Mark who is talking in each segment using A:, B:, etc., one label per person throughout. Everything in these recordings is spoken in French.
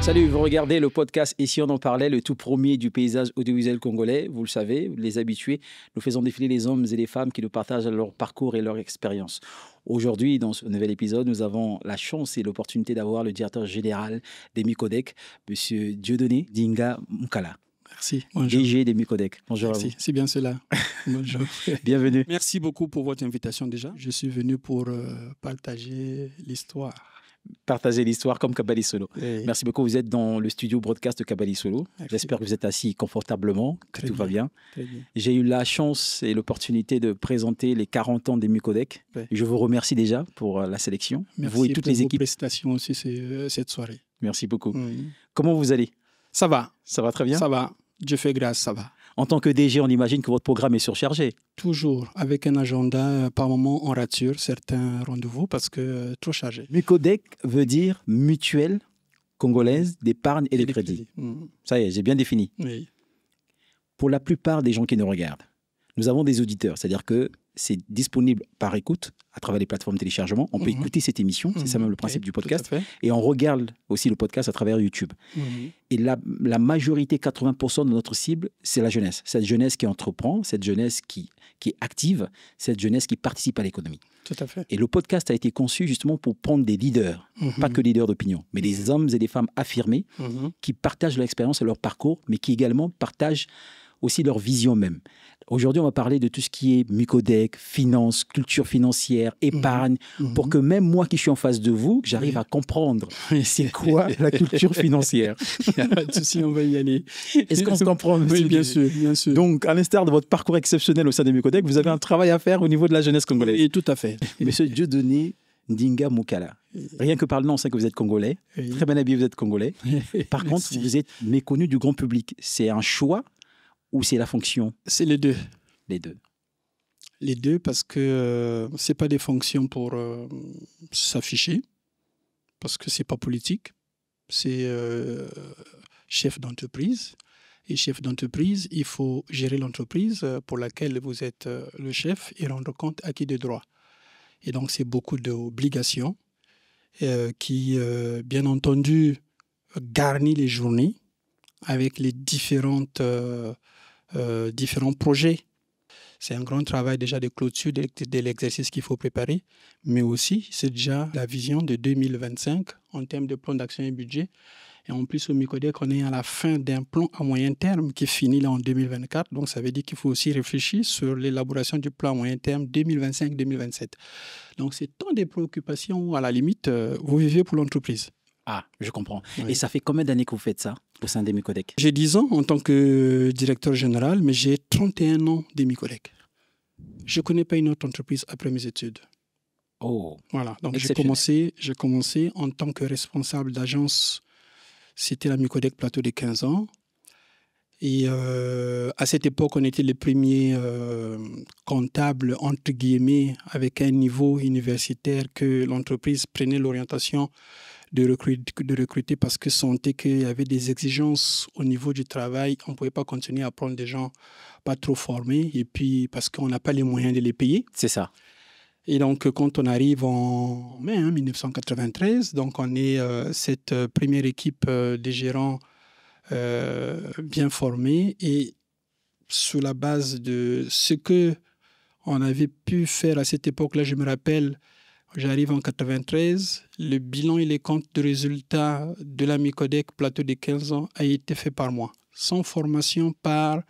A: Salut, vous regardez le podcast Ici on en parlait, le tout premier du paysage audiovisuel congolais. Vous le savez, les habitués, nous faisons défiler les hommes et les femmes qui nous partagent leur parcours et leur expérience. Aujourd'hui, dans ce nouvel épisode, nous avons la chance et l'opportunité d'avoir le directeur général des Micodec, M. Dieudonné Dinga Mukala.
B: Merci. Bonjour.
A: DG des Micodec. Bonjour
B: Merci.
A: à vous.
B: C'est bien cela. Bonjour.
A: Bienvenue.
B: Merci beaucoup pour votre invitation déjà. Je suis venu pour partager l'histoire.
A: Partager l'histoire comme Kabali Solo.
B: Et
A: Merci beaucoup. Vous êtes dans le studio broadcast de Kabali Solo.
B: Merci.
A: J'espère que vous êtes assis confortablement, que
B: Très
A: tout va bien.
B: Très bien.
A: J'ai eu la chance et l'opportunité de présenter les 40 ans des Micodec.
B: Ouais.
A: Je vous remercie déjà pour la sélection.
B: Merci
A: Vous et toutes
B: pour
A: les
B: vos
A: équipes.
B: prestations aussi cette soirée.
A: Merci beaucoup.
B: Mm.
A: Comment vous allez?
B: Ça va.
A: Ça va très bien?
B: Ça va. Dieu fait grâce, ça va.
A: En tant que DG, on imagine que votre programme est surchargé.
B: Toujours avec un agenda, par moment on rature certains rendez-vous parce que trop chargé.
A: Micodec veut dire mutuelle congolaise d'épargne et de crédit.
B: Mm.
A: Ça y est, j'ai bien défini.
B: Oui.
A: Pour la plupart des gens qui nous regardent, nous avons des auditeurs, c'est-à-dire que c'est disponible par écoute à travers les plateformes de téléchargement. On peut
B: Mhm.
A: écouter cette émission, c'est ça même le principe
B: Oui,
A: du
B: tout
A: podcast.
B: à fait.
A: Et on regarde aussi le podcast à travers YouTube.
B: Mhm.
A: Et la majorité, 80% de notre cible, c'est la jeunesse. Cette jeunesse qui entreprend, cette jeunesse qui est active, cette jeunesse qui participe à l'économie.
B: Tout à fait.
A: Et le podcast a été conçu justement pour prendre des leaders,
B: Mhm.
A: pas que leaders d'opinion, mais des hommes et des femmes affirmés
B: Mhm.
A: qui partagent leur expérience et leur parcours, mais qui également partagent aussi leur vision même. Aujourd'hui, on va parler de tout ce qui est Micodec, finance, culture financière, épargne,
B: Mhm.
A: pour que même moi qui suis en face de vous, que j'arrive à comprendre c'est quoi la culture financière.
B: Il n'y a pas de souci, on va y aller.
A: Est-ce qu'on se comprend?
B: Oui,
A: monsieur
B: bien
A: DG?
B: sûr, bien sûr.
A: Donc, à l'instar de votre parcours exceptionnel au sein de Micodec, vous avez un travail à faire au niveau de la jeunesse congolaise.
B: Oui, tout à fait.
A: Monsieur Dieudonné Ndinga Mukala, rien que par le nom, on sait que vous êtes congolais.
B: Oui.
A: Très bien habillé, vous êtes congolais. Par contre,
B: Merci.
A: vous êtes méconnu du grand public. C'est un choix ou c'est la fonction?
B: C'est les deux.
A: Les deux.
B: Les deux, parce que ce n'est pas des fonctions pour s'afficher, parce que ce n'est pas politique. C'est chef d'entreprise. Et chef d'entreprise, il faut gérer l'entreprise pour laquelle vous êtes le chef et rendre compte à qui de droit. Et donc, c'est beaucoup d'obligations qui, bien entendu, garnit les journées avec les différents projets. C'est un grand travail déjà de clôture de l'exercice qu'il faut préparer, mais aussi c'est déjà la vision de 2025 en termes de plan d'action et budget. Et en plus, au Micodec, on est à la fin d'un plan à moyen terme qui finit là en 2024. Donc, ça veut dire qu'il faut aussi réfléchir sur l'élaboration du plan à moyen terme 2025-2027. Donc, c'est tant des préoccupations où, à la limite, vous vivez pour l'entreprise.
A: Ah, je comprends.
B: Oui.
A: Et ça fait combien d'années que vous faites ça au sein des Micodec?
B: J'ai 10 ans en tant que directeur général, mais j'ai 31 ans des Micodec. Je ne connais pas une autre entreprise après mes études.
A: Oh,
B: Voilà, donc j'ai
A: exceptionnel.
B: commencé en tant que responsable d'agence. C'était la Micodec Plateau de 15 ans. Et à cette époque, on était les premiers comptables, entre guillemets, avec un niveau universitaire que l'entreprise prenait l'orientation de recruter parce que sentait qu'il y avait des exigences au niveau du travail. On ne pouvait pas continuer à prendre des gens pas trop formés et puis parce qu'on n'a pas les moyens de les payer.
A: C'est ça.
B: Et donc, quand on arrive en mai 1993, donc on est cette première équipe des gérants bien formés et sur la base de ce que on avait pu faire à cette époque-là, je me rappelle, j'arrive en 93, le bilan et les comptes de résultats de la Micodec Plateau de 15 ans a été fait par moi, sans formation par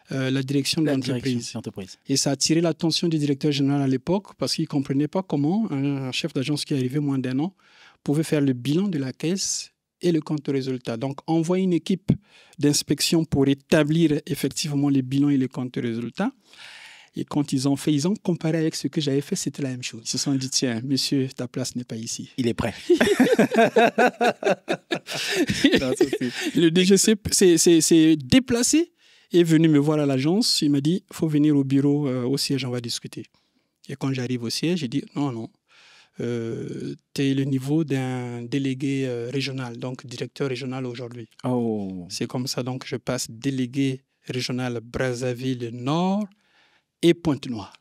B: la direction de l'entreprise. Et ça a attiré l'attention du directeur général à l'époque parce qu'il ne comprenait pas comment un chef d'agence qui arrivait moins d'un an pouvait faire le bilan de la caisse et le compte de résultats. Donc, envoyer une équipe d'inspection pour établir effectivement les bilans et les comptes de résultats. Et quand ils ont comparé avec ce que j'avais fait, c'était la même chose. Ils se sont dit, tiens, monsieur, ta place n'est pas ici.
A: Il est prêt.
B: Le DG s'est déplacé et est venu me voir à l'agence. Il m'a dit, il faut venir au bureau, au siège, on va discuter. Et quand j'arrive au siège, j'ai dit, non, tu es le niveau d'un délégué régional, donc directeur régional aujourd'hui.
A: Oh.
B: C'est comme ça, donc je passe délégué régional Brazzaville-Nord et Pointe-Noire.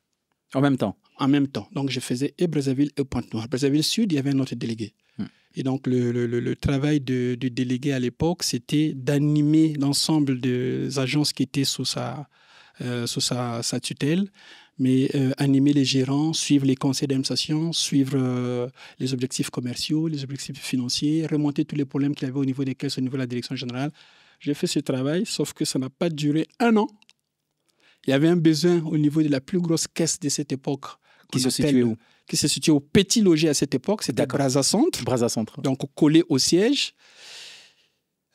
A: En même temps?
B: En même temps. Donc je faisais et Brazzaville et Pointe-Noire. Brazzaville-Sud, il y avait un autre délégué. Et donc, le travail du délégué à l'époque, c'était d'animer l'ensemble des agences qui étaient sous sa tutelle, mais animer les gérants, suivre les conseils d'administration, suivre les objectifs commerciaux, les objectifs financiers, remonter tous les problèmes qu'il y avait au niveau des caisses, au niveau de la direction générale. J'ai fait ce travail, sauf que ça n'a pas duré 1 an. Il y avait un besoin au niveau de la plus grosse caisse de cette époque.
A: Qui se situait où?
B: Qui se situait au Petit Logis à cette époque. C'était Brazza Centre.
A: Brazza Centre.
B: Donc, collé au siège.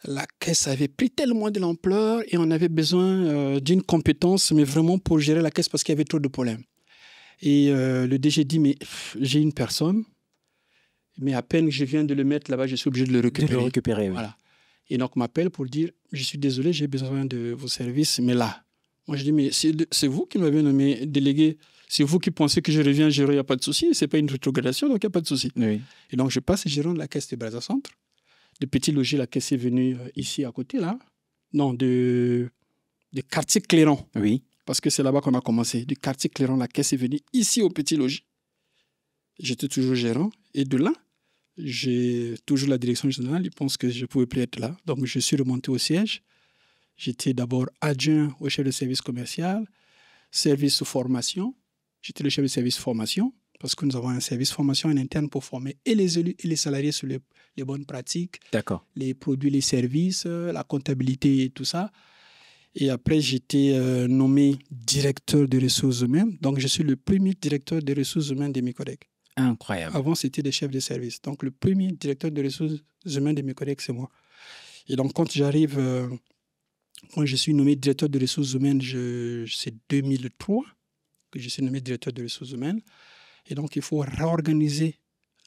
B: La caisse avait pris tellement de l'ampleur et on avait besoin d'une compétence, mais vraiment pour gérer la caisse parce qu'il y avait trop de problèmes. Et le DG dit, mais j'ai une personne, mais à peine que je viens de le mettre là-bas, je suis obligé de le récupérer.
A: De le récupérer, oui.
B: Voilà. Et donc, on m'appelle pour dire, je suis désolé, j'ai besoin de vos services, mais là. Moi, je dis, mais c'est vous qui m'avez nommé délégué. C'est vous qui pensez que je reviens gérer, il n'y a pas de souci. Ce n'est pas une rétrogradation, donc il n'y a pas de souci.
A: Oui.
B: Et donc, je passe gérant de la caisse de Brazza Centre. De Petit Logis, la caisse est venue ici à côté, là. Non, de quartier Clairon.
A: Oui.
B: Parce que c'est là-bas qu'on a commencé. Du quartier Clairon, la caisse est venue ici au Petit Logis. J'étais toujours gérant. Et de là, j'ai toujours la direction générale. Ils pensent que je ne pouvais plus être là. Donc, je suis remonté au siège. J'étais d'abord adjoint au chef de service commercial, service formation. J'étais le chef de service formation parce que nous avons un service formation en interne pour former et les élus et les salariés sur les bonnes pratiques, les produits, les services, la comptabilité et tout ça. Et après, j'étais nommé directeur des ressources humaines. Donc, je suis le premier directeur des ressources humaines de mes collègues.
A: Incroyable.
B: Avant, c'était des chefs de service. Donc, le premier directeur des ressources humaines de mes collègues, c'est moi. Et donc, quand je suis nommé directeur de ressources humaines, c'est 2003 que je suis nommé directeur de ressources humaines. Et donc, il faut réorganiser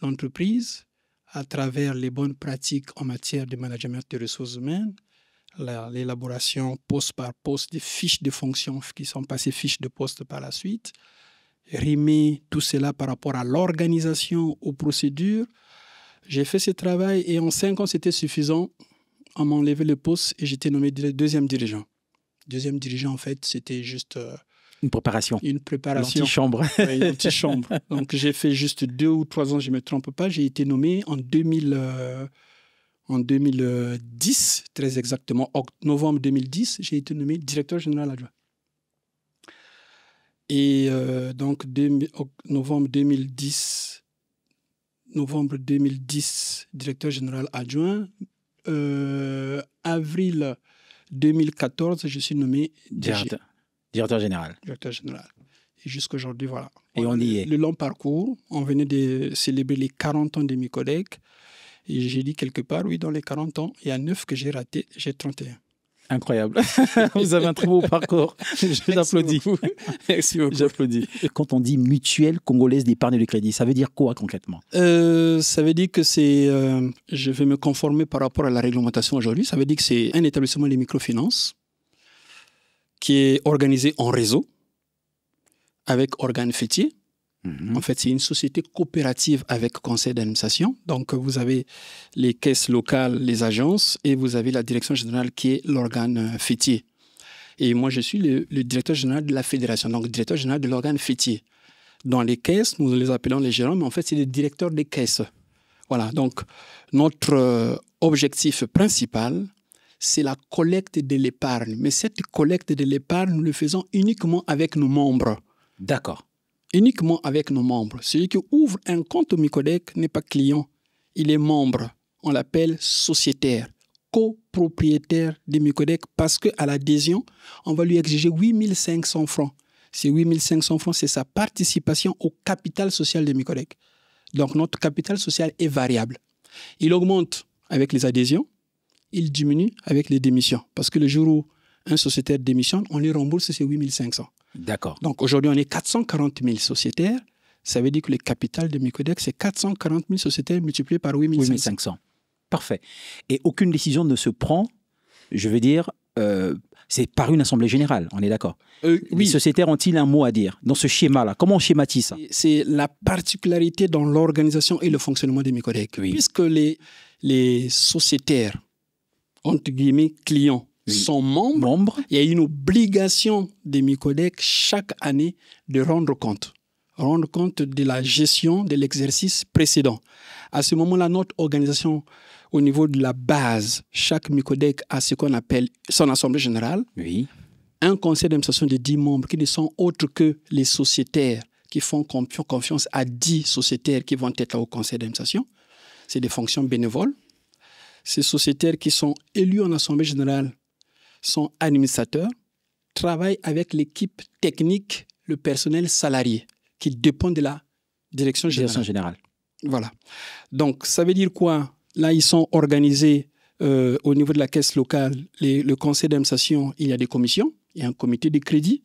B: l'entreprise à travers les bonnes pratiques en matière de management des ressources humaines, l'élaboration poste par poste des fiches de fonction qui sont passées fiches de poste par la suite, rimer tout cela par rapport à l'organisation, aux procédures. J'ai fait ce travail et en 5 ans, c'était suffisant. On m'a enlevé le poste et j'étais nommé deuxième dirigeant. Deuxième dirigeant, en fait, c'était juste...
A: Une préparation.
B: L'antichambre. Oui, l'antichambre. Donc, j'ai fait juste 2 ou 3 ans, je ne me trompe pas. J'ai été nommé en 2010, très exactement, novembre 2010, j'ai été nommé directeur général adjoint. Et donc, novembre 2010, directeur général adjoint. Avril 2014, je suis nommé
A: directeur général.
B: Directeur général. Et jusqu'à aujourd'hui, voilà.
A: Et on y est.
B: Le long parcours, on venait de célébrer les 40 ans de mes collègues. Et j'ai dit quelque part, oui, dans les 40 ans, il y a 9 que j'ai ratés, j'ai 31.
A: Incroyable. Vous avez un très beau parcours. Je t'applaudis.
B: Merci beaucoup.
A: J'applaudis. Quand on dit mutuelle congolaise d'épargne et de crédit, ça veut dire quoi concrètement?
B: Ça veut dire que je vais me conformer par rapport à la réglementation aujourd'hui. Ça veut dire que c'est un établissement de microfinance qui est organisé en réseau avec organes fêtiers. En fait, c'est une société coopérative avec conseil d'administration. Donc, vous avez les caisses locales, les agences, et vous avez la direction générale qui est l'organe fêtier. Et moi, je suis le directeur général de la fédération, donc directeur général de l'organe fêtier. Dans les caisses, nous les appelons les gérants, mais en fait, c'est les directeurs des caisses. Voilà, donc notre objectif principal, c'est la collecte de l'épargne. Mais cette collecte de l'épargne, nous le faisons uniquement avec nos membres.
A: D'accord.
B: Uniquement avec nos membres. Celui qui ouvre un compte au Micodec n'est pas client, il est membre. On l'appelle sociétaire, copropriétaire du Micodec parce qu'à l'adhésion, on va lui exiger 8 500 francs. Ces 8 500 francs, c'est sa participation au capital social de Micodec. Donc notre capital social est variable. Il augmente avec les adhésions, il diminue avec les démissions. Parce que le jour où un sociétaire démissionne, on lui rembourse ses 8 500.
A: D'accord.
B: Donc aujourd'hui, on est 440 000 sociétaires. Ça veut dire que le capital de Micodec, c'est 440 000 sociétaires multipliés par 8 500.
A: Parfait. Et aucune décision ne se prend, je veux dire, c'est par une assemblée générale, on est d'accord? Oui. Les sociétaires ont-ils un mot à dire dans ce schéma-là? Comment on schématise ça?
B: C'est la particularité dans l'organisation et le fonctionnement de Micodec. Oui. Puisque les sociétaires, entre guillemets, clients, sont membres, il y a une obligation des Micodec chaque année de rendre compte. rendre compte de la gestion de l'exercice précédent. À ce moment-là, notre organisation, au niveau de la base, chaque Micodec a ce qu'on appelle son assemblée générale.
A: Oui.
B: Un conseil d'administration de 10 membres qui ne sont autres que les sociétaires qui font confiance à 10 sociétaires qui vont être là au conseil d'administration. C'est des fonctions bénévoles. Ces sociétaires qui sont élus en assemblée générale sont administrateurs, travaillent avec l'équipe technique, le personnel salarié, qui dépend de la direction générale. Voilà. Donc, ça veut dire quoi? Là, ils sont organisés au niveau de la caisse locale, le conseil d'administration, il y a des commissions, il y a un comité de crédit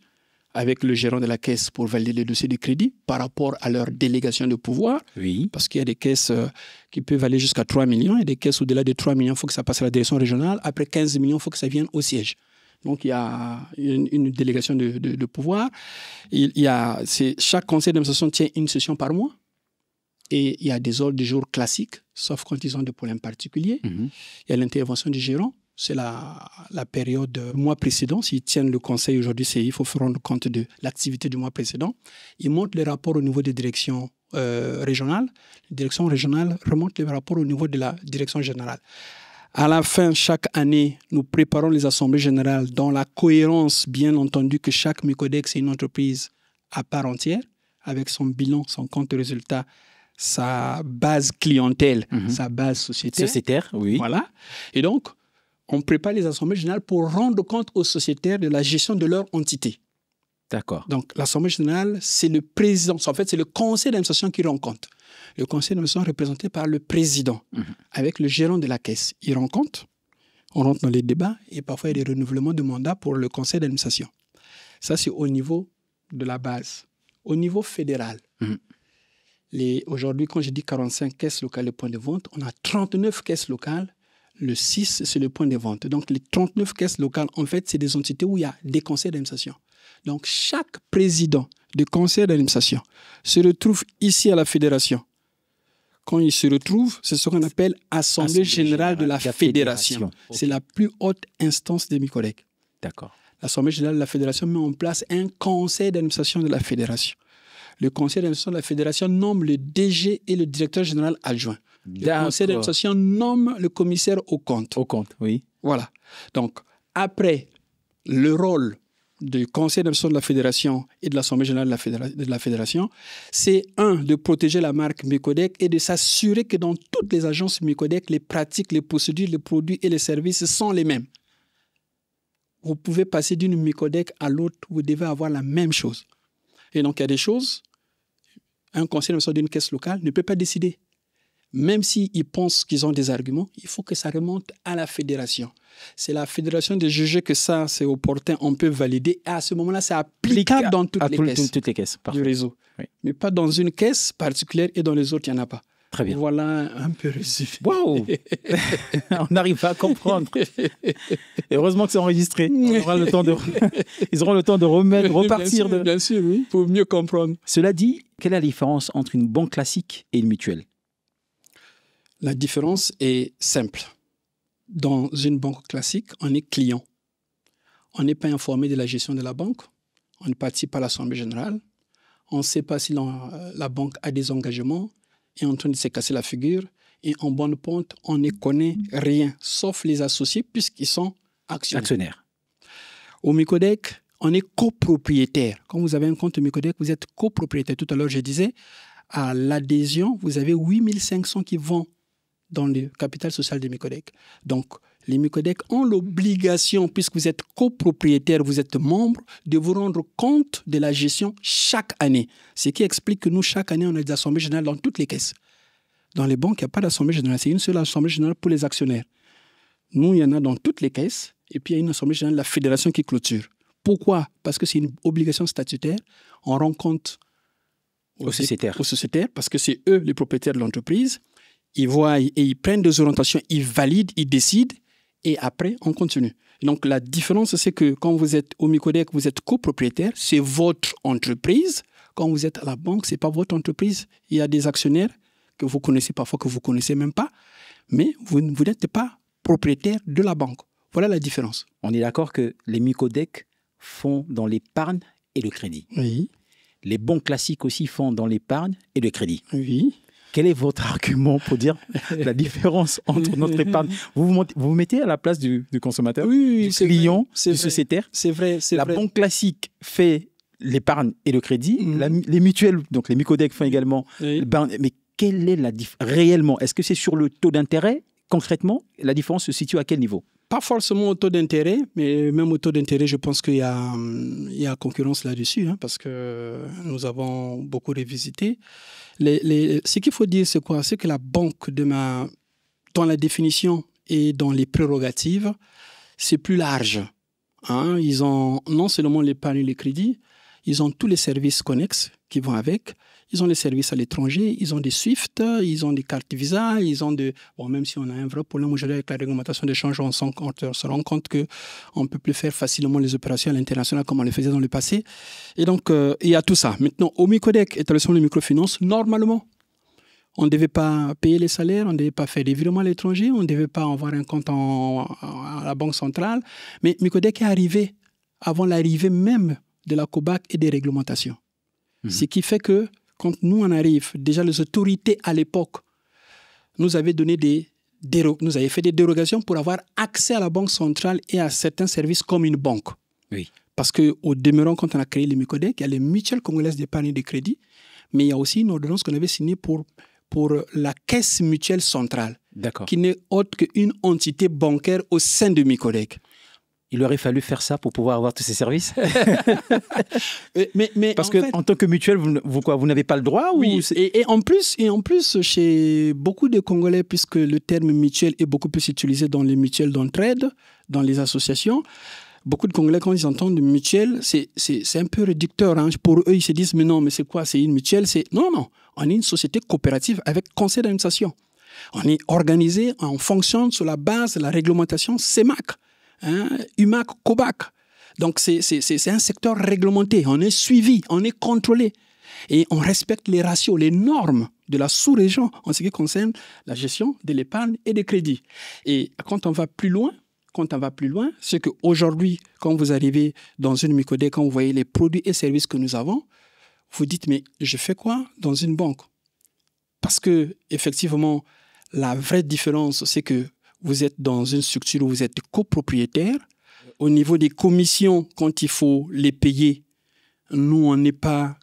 B: avec le gérant de la caisse pour valider les dossiers de crédit par rapport à leur délégation de pouvoir.
A: Oui.
B: Parce qu'il y a des caisses qui peuvent aller jusqu'à 3 millions et des caisses au-delà de 3 millions, il faut que ça passe à la direction régionale. Après 15 millions, il faut que ça vienne au siège. Donc, il y a une délégation de pouvoir. Chaque conseil d'administration tient une session par mois. Et il y a des ordres du jour classiques, sauf quand ils ont des problèmes particuliers. Il y a l'intervention du gérant. C'est la période mois précédent. S'ils tiennent le conseil aujourd'hui, il faut se rendre compte de l'activité du mois précédent. Ils montent les rapports au niveau des directions régionales. Les directions régionales remontent les rapports au niveau de la direction générale. À la fin, chaque année, nous préparons les assemblées générales dans la cohérence, bien entendu, que chaque Micodec, c'est une entreprise à part entière, avec son bilan, son compte de résultat, sa base clientèle, sa base sociétaire.
A: Sociétaire, oui.
B: Voilà. Et donc, on prépare les assemblées générales pour rendre compte aux sociétaires de la gestion de leur entité.
A: D'accord.
B: Donc, l'assemblée générale, c'est le président. En fait, c'est le conseil d'administration qui rend compte. Le conseil d'administration est représenté par le président, avec le gérant de la caisse. Il rend compte, on rentre dans les débats, et parfois il y a des renouvellements de mandat pour le conseil d'administration. Ça, c'est au niveau de la base. Au niveau fédéral, aujourd'hui, quand je dis 45 caisses locales de points de vente, on a 39 caisses locales. Le 6, c'est le point de vente. Donc, les 39 caisses locales, en fait, c'est des entités où il y a des conseils d'administration. Donc, chaque président de conseil d'administration se retrouve ici à la fédération. Quand il se retrouve, c'est ce qu'on appelle Assemblée générale de la fédération. Okay. C'est la plus haute instance des Micodec.
A: D'accord.
B: L'Assemblée générale de la fédération met en place un conseil d'administration de la fédération. Le conseil d'administration de la fédération nomme le DG et le directeur général adjoint. Le conseil d'administration nomme le commissaire au compte.
A: Au compte, oui.
B: Voilà. Donc, après, le rôle du conseil d'administration de la fédération et de l'Assemblée générale de la fédération, c'est de protéger la marque Micodec et de s'assurer que dans toutes les agences Micodec, les pratiques, les procédures, les produits et les services sont les mêmes. Vous pouvez passer d'une Micodec à l'autre, vous devez avoir la même chose. Et donc, il y a des choses, un conseil d'administration d'une caisse locale ne peut pas décider. Même s'ils pensent qu'ils ont des arguments, il faut que ça remonte à la fédération. C'est la fédération de juger que ça, c'est opportun, on peut valider. Et à ce moment-là, c'est applicable dans toutes les caisses du réseau. Oui. Mais pas dans une caisse particulière et dans les autres, il n'y en a pas.
A: Très bien.
B: Voilà un peu résumé.
A: Waouh. On arrive à comprendre. Et heureusement que c'est enregistré. Ils auront le temps de repartir.
B: Bien sûr, oui, pour mieux comprendre.
A: Cela dit, quelle est la différence entre une banque classique et une mutuelle?
B: La différence est simple. Dans une banque classique, on est client. On n'est pas informé de la gestion de la banque. On ne participe pas à l'Assemblée générale. On ne sait pas si la banque a des engagements, est en train de se casser la figure. Et en bonne pente, on ne connaît rien, sauf les associés, puisqu'ils sont actionnaires. Au Micodec, on est copropriétaire. Quand vous avez un compte Micodec, vous êtes copropriétaire. Tout à l'heure, je disais, à l'adhésion, vous avez 8500 qui vont dans le capital social des Micodec. Donc, les Micodec ont l'obligation, puisque vous êtes copropriétaire, vous êtes membre, de vous rendre compte de la gestion chaque année. Ce qui explique que nous, chaque année, on a des assemblées générales dans toutes les caisses. Dans les banques, il n'y a pas d'assemblée générale. C'est une seule assemblée générale pour les actionnaires. Nous, il y en a dans toutes les caisses. Et puis, il y a une assemblée générale de la fédération qui clôture. Pourquoi? Parce que c'est une obligation statutaire. On rend compte aux sociétaires, parce que c'est eux les propriétaires de l'entreprise. Ils voient et ils prennent des orientations, ils valident, ils décident, et après, on continue. Et donc, la différence, c'est que quand vous êtes au Micodec, vous êtes copropriétaire, c'est votre entreprise. Quand vous êtes à la banque, ce n'est pas votre entreprise. Il y a des actionnaires que vous connaissez parfois, que vous ne connaissez même pas, mais vous n'êtes pas propriétaire de la banque. Voilà la différence.
A: On est d'accord que les Micodec font dans l'épargne et le crédit.
B: Oui.
A: Les banques classiques aussi font dans l'épargne et le crédit.
B: Oui.
A: Quel est votre argument pour dire la différence entre notre épargne? Vous vous mettez à la place du consommateur,
B: Oui,
A: du client,
B: du
A: sociétaire.
B: C'est vrai.
A: La banque classique fait l'épargne et le crédit. Les mutuelles, donc les Micodec font également l'épargne. Mais quelle est la différence réellement? Est-ce que c'est sur le taux d'intérêt? Concrètement, la différence se situe à quel niveau?
B: Pas forcément au taux d'intérêt, mais même au taux d'intérêt, je pense qu'il y a concurrence là-dessus, parce que nous avons beaucoup revisité. Ce qu'il faut dire, c'est quoi? C'est que la banque, dans la définition et dans les prérogatives, c'est plus large. Ils ont non seulement l'épargne et le crédit, ils ont tous les services connexes qui vont avec. Ils ont les services à l'étranger, ils ont des SWIFT, ils ont des cartes Visa, ils ont des... Bon, même si on a un vrai problème aujourd'hui avec la réglementation d'échange, on se rend compte qu'on ne peut plus faire facilement les opérations à l'international comme on le faisait dans le passé. Et donc, il y a tout ça. Maintenant, au Micodec, établissement de microfinance, normalement, on ne devait pas payer les salaires, on ne devait pas faire des virements à l'étranger, on ne devait pas avoir un compte à la Banque centrale. Mais Micodec est arrivé avant l'arrivée même de la COBAC et des réglementations. Ce qui fait que quand nous on arrive, déjà les autorités à l'époque nous avaient donné nous avaient fait des dérogations pour avoir accès à la Banque centrale et à certains services comme une banque.
A: Oui.
B: Parce qu'au demeurant, quand on a créé les Micodec, il y a les mutuelles congolaises d'épargne et de crédit, mais il y a aussi une ordonnance qu'on avait signée pour la caisse mutuelle centrale, qui n'est autre qu'une entité bancaire au sein de Micodec.
A: Il aurait fallu faire ça pour pouvoir avoir tous ces services.
B: mais
A: parce qu'en tant que mutuelle, vous n'avez pas le droit
B: oui, et en plus, chez beaucoup de Congolais, puisque le terme mutuelle est beaucoup plus utilisé dans les mutuelles d'entraide, dans les associations, beaucoup de Congolais, quand ils entendent mutuelle, c'est un peu réducteur. Pour eux, ils se disent, mais non, mais c'est quoi? C'est une mutuelle? Non, on est une société coopérative avec conseil d'administration. On est organisé, on fonctionne sur la base de la réglementation CEMAC. UMAC, COBAC. Donc, c'est un secteur réglementé. On est suivi, on est contrôlé. Et on respecte les ratios, les normes de la sous-région en ce qui concerne la gestion de l'épargne et des crédits. Et quand on va plus loin, c'est qu'aujourd'hui, quand vous arrivez dans une Micodec, quand vous voyez les produits et services que nous avons, vous dites, mais je fais quoi dans une banque? Parce que, effectivement, la vraie différence, c'est que vous êtes dans une structure où vous êtes copropriétaire. Au niveau des commissions, quand il faut les payer, nous, on n'est pas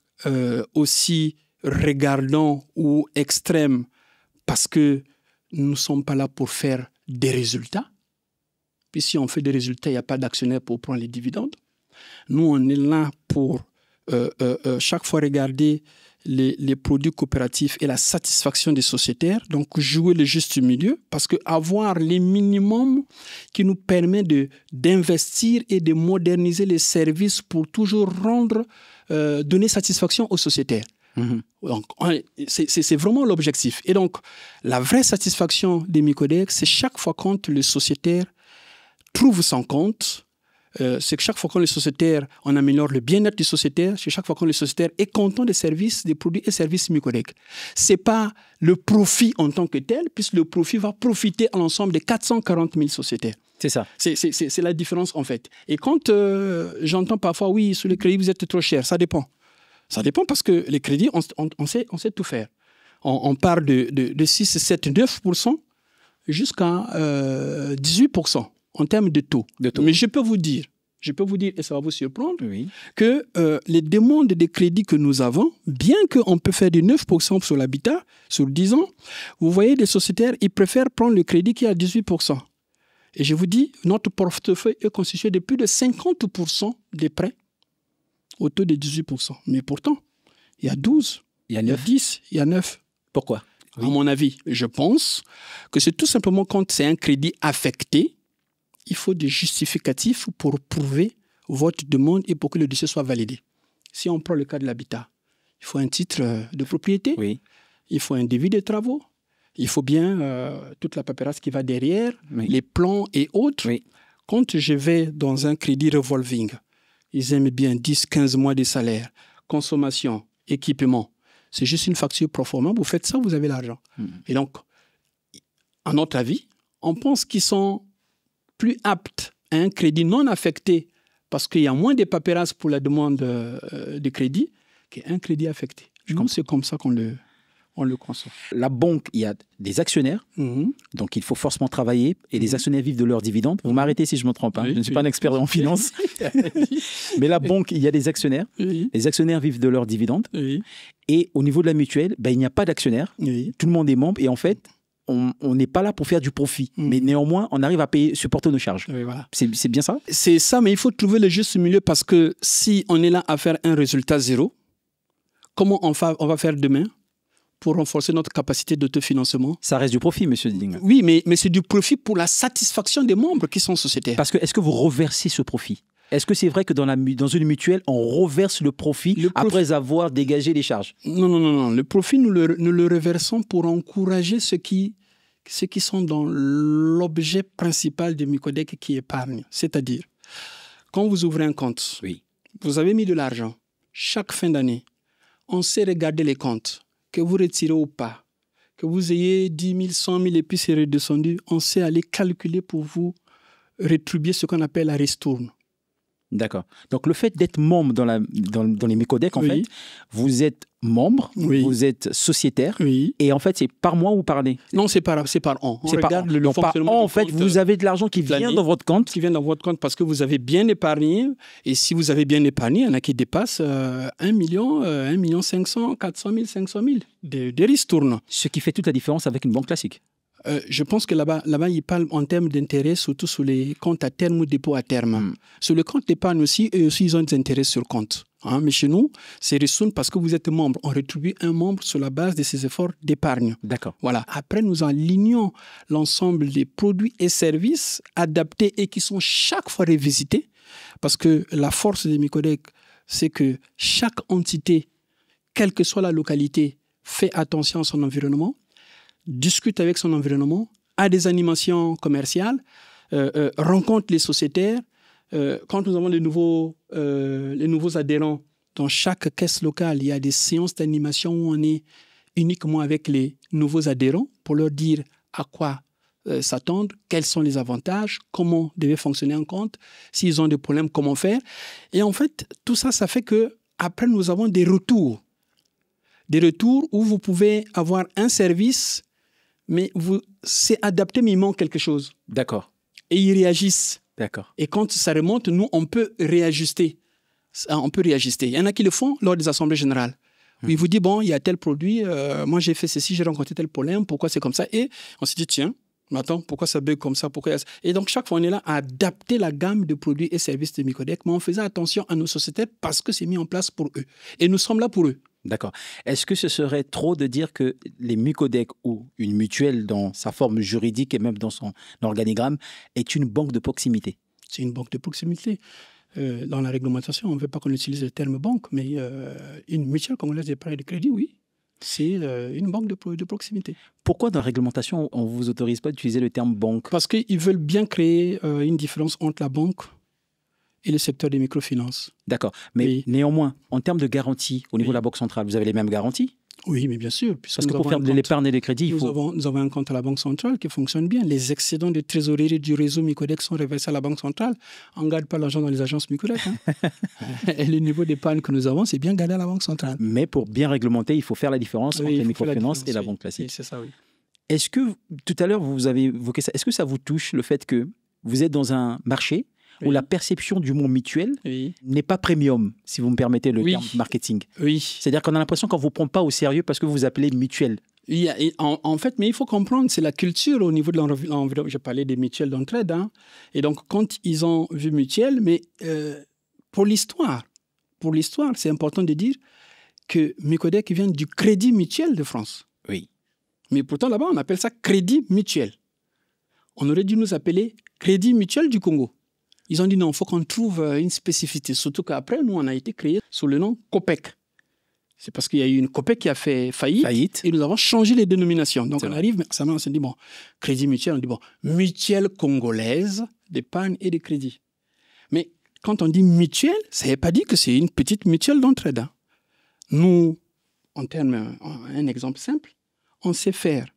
B: aussi regardant ou extrême parce que nous ne sommes pas là pour faire des résultats. Puis si on fait des résultats, il n'y a pas d'actionnaire pour prendre les dividendes. Nous, on est là pour chaque fois regarder les produits coopératifs et la satisfaction des sociétaires, donc jouer le juste milieu, parce qu'avoir les minimums qui nous permet d'investir et de moderniser les services pour toujours donner satisfaction aux sociétaires. Donc, c'est vraiment l'objectif. Et donc, la vraie satisfaction des Micodec, c'est chaque fois quand le sociétaire trouve son compte, c'est que chaque fois que le sociétaire, on améliore le bien-être du sociétaire, c'est chaque fois que le sociétaire est content des services, des produits et services Micodec. Ce n'est pas le profit en tant que tel, puisque le profit va profiter à l'ensemble des 440 000 sociétaires.
A: C'est ça.
B: C'est la différence en fait. Et quand j'entends parfois, oui, sur les crédits, vous êtes trop cher, ça dépend. Ça dépend parce que les crédits, on sait tout faire. On part de 6, 7, 9% jusqu'à 18%. En termes de taux. Mais je peux vous dire, et ça va vous surprendre, que les demandes de crédit que nous avons, bien qu'on peut faire du 9% sur l'habitat, sur 10 ans, vous voyez des sociétaires, ils préfèrent prendre le crédit qui est à 18%. Et je vous dis, notre portefeuille est constitué de plus de 50% des prêts au taux de 18%. Mais pourtant, il y a 12, il y a 10, il y a 9.
A: Pourquoi?
B: À mon avis, je pense que c'est tout simplement quand c'est un crédit affecté, il faut des justificatifs pour prouver votre demande et pour que le dossier soit validé. Si on prend le cas de l'habitat, il faut un titre de propriété, il faut un devis de travaux, il faut bien toute la paperasse qui va derrière, les plans et autres. Quand je vais dans un crédit revolving, ils aiment bien 10, 15 mois de salaire, consommation, équipement. C'est juste une facture pro forma, vous faites ça, vous avez l'argent. Et donc, à notre avis, on pense qu'ils sont plus aptes à un crédit non affecté parce qu'il y a moins de paperasse pour la demande de crédit qui est un crédit affecté. Nous, c'est comme ça qu'on le conçoit.
A: La banque, il y a des actionnaires, donc il faut forcément travailler, et les actionnaires vivent de leurs dividendes. Vous m'arrêtez si je me trompe, je ne suis pas un expert en finance. Mais la banque, il y a des actionnaires, les actionnaires vivent de leurs dividendes, et au niveau de la mutuelle, il n'y a pas d'actionnaires, tout le monde est membre, et en fait, on n'est pas là pour faire du profit, mais néanmoins, on arrive à supporter nos charges.
B: Voilà.
A: C'est bien ça?
B: C'est ça, mais il faut trouver le juste milieu, parce que si on est là à faire un résultat zéro, comment on va faire demain pour renforcer notre capacité d'autofinancement?
A: Ça reste du profit, monsieur Diding.
B: Oui, mais c'est du profit pour la satisfaction des membres qui sont sociétaires.
A: Parce que, est-ce que vous reversez ce profit? Est-ce que c'est vrai que dans une mutuelle, on reverse le profit après avoir dégagé les charges?
B: Non. Le profit, nous le reversons pour encourager ceux qui sont dans l'objet principal de Micodec qui épargne. C'est-à-dire, quand vous ouvrez un compte, vous avez mis de l'argent. Chaque fin d'année, on sait regarder les comptes. Que vous retirez ou pas, que vous ayez 10 000, 100 000 et puis c'est redescendu, on sait aller calculer pour vous rétribuer ce qu'on appelle la ristourne.
A: D'accord. Donc, le fait d'être membre dans les Micodec, en fait, vous êtes membre, vous êtes sociétaire, et en fait, c'est par mois ou par année?
B: Non, c'est par an. On regarde le fonctionnement
A: par an, en fait, vous avez de l'argent qui vient dans votre compte.
B: Qui vient dans votre compte parce que vous avez bien épargné. Et si vous avez bien épargné, il y en a qui dépassent 1 million, 1 million 500, 400 000, 500 000 de ristournes.
A: Ce qui fait toute la différence avec une banque classique.
B: Je pense que là-bas, ils parlent en termes d'intérêt, surtout sur les comptes à terme ou dépôt à terme. Sur le compte d'épargne aussi, eux aussi, ils ont des intérêts sur le compte. Mais chez nous, c'est ristourne parce que vous êtes membre. On rétribue un membre sur la base de ses efforts d'épargne.
A: D'accord.
B: Voilà. Après, nous alignons l'ensemble des produits et services adaptés et qui sont chaque fois revisités. Parce que la force des Micodec, c'est que chaque entité, quelle que soit la localité, fait attention à son environnement, discute avec son environnement, a des animations commerciales, rencontre les sociétaires. Quand nous avons les nouveaux adhérents, dans chaque caisse locale, il y a des séances d'animation où on est uniquement avec les nouveaux adhérents pour leur dire à quoi s'attendre, quels sont les avantages, comment devait fonctionner un compte, s'ils ont des problèmes, comment faire. Et en fait, tout ça, ça fait que après nous avons des retours où vous pouvez avoir un service, mais c'est adapté, mais il manque quelque chose.
A: D'accord.
B: Et ils réagissent.
A: D'accord.
B: Et quand ça remonte, nous, on peut réajuster. Il y en a qui le font lors des assemblées générales. Où ils vous disent, bon, il y a tel produit, moi j'ai fait ceci, j'ai rencontré tel problème, pourquoi c'est comme ça? Et on se dit, tiens, mais attends, pourquoi ça bug comme ça? Et donc, chaque fois, on est là à adapter la gamme de produits et services de Micodec, mais on faisait attention à nos sociétés parce que c'est mis en place pour eux. Et nous sommes là pour eux.
A: D'accord. Est-ce que ce serait trop de dire que les Micodec ou une mutuelle dans sa forme juridique et même dans son organigramme est une banque de proximité?
B: C'est une banque de proximité. Dans la réglementation, on ne veut pas qu'on utilise le terme banque, mais une mutuelle congolaise d'épargne et de crédit, oui, c'est une banque de proximité.
A: Pourquoi dans la réglementation, on ne vous autorise pas d'utiliser le terme banque?
B: Parce qu'ils veulent bien créer une différence entre la banque et le secteur des microfinances.
A: D'accord. Mais néanmoins, en termes de garantie, au niveau de la Banque centrale, vous avez les mêmes garanties?
B: Oui, mais bien sûr.
A: Parce que pour faire de l'épargne et des crédits,
B: nous avons un compte à la Banque centrale qui fonctionne bien. Les excédents de trésorerie du réseau Micodec sont reversés à la Banque centrale. On ne garde pas l'argent dans les agences Micodec. Et le niveau d'épargne que nous avons, c'est bien gardé à la Banque centrale.
A: Mais pour bien réglementer, il faut faire la différence entre les microfinances et la banque classique.
B: Oui, c'est ça, oui.
A: Est-ce que, tout à l'heure, vous avez évoqué ça, est-ce que ça vous touche le fait que vous êtes dans un marché où la perception du mot mutuel n'est pas premium, si vous me permettez le terme marketing?
B: Oui.
A: C'est-à-dire qu'on a l'impression qu'on ne vous prend pas au sérieux parce que vous vous appelez mutuelle.
B: En fait, mais il faut comprendre, c'est la culture au niveau de l'environnement. Je parlais des mutuelles d'entraide. Et donc, quand ils ont vu mutuelle, mais pour l'histoire, c'est important de dire que Micodec vient du Crédit Mutuel de France.
A: Oui.
B: Mais pourtant, là-bas, on appelle ça Crédit Mutuel. On aurait dû nous appeler Crédit Mutuel du Congo. Ils ont dit non, il faut qu'on trouve une spécificité. Surtout qu'après, nous, on a été créé sous le nom COPEC. C'est parce qu'il y a eu une COPEC qui a fait faillite. Et nous avons changé les dénominations. Donc, on arrive, on s'est dit, bon, Crédit Mutuel, on dit, bon, Mutuelle congolaise d'épargne et de crédit. Mais quand on dit mutuelle, ça ne veut pas dire que c'est une petite mutuelle d'entraide. Nous, un exemple simple, on sait faire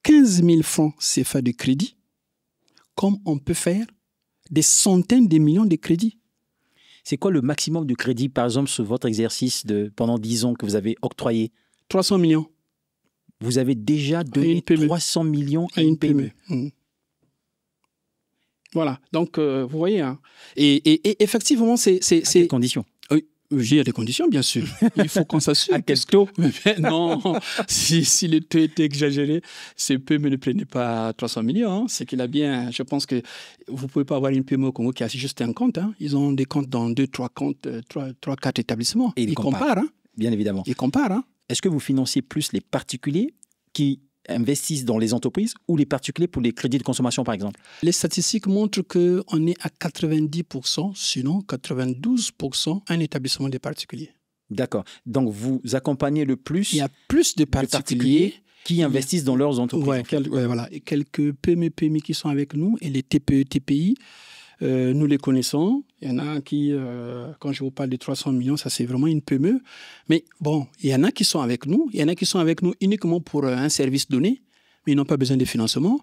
B: 15 000 francs CFA de crédit, comme on peut faire des centaines de millions de crédits.
A: C'est quoi le maximum de crédit, par exemple, sur votre exercice pendant 10 ans que vous avez octroyé?
B: 300 millions.
A: Vous avez déjà donné 300 millions à une PME.
B: Voilà, donc vous voyez. Hein. Et effectivement, c'est...
A: À quelles conditions?
B: Il y a des conditions, bien sûr. Il faut qu'on s'assure.
A: À quel taux?
B: Non, si le taux était exagéré, ces PME ne prenaient pas 300 millions. Hein. C'est qu'il a bien... Je pense que vous ne pouvez pas avoir une PME au Congo qui a juste un compte. Hein. Ils ont des comptes dans 2, 3 comptes, 3, 4 établissements.
A: Et ils comparent.
B: Hein.
A: Bien évidemment.
B: Ils comparent. Hein.
A: Est-ce que vous financez plus les particuliers qui investissent dans les entreprises ou les particuliers pour les crédits de consommation, par exemple?
B: Les statistiques montrent qu'on est à 90%, sinon 92% un établissement des particuliers.
A: D'accord. Donc, vous accompagnez le plus...
B: Il y a plus de particuliers
A: qui investissent dans leurs entreprises.
B: Voilà. Et quelques PME, PMI qui sont avec nous et les TPE, TPI, nous les connaissons. Il y en a qui, quand je vous parle de 300 millions, ça c'est vraiment une PME. Mais bon, il y en a qui sont avec nous. Il y en a qui sont avec nous uniquement pour un service donné, mais ils n'ont pas besoin de financement.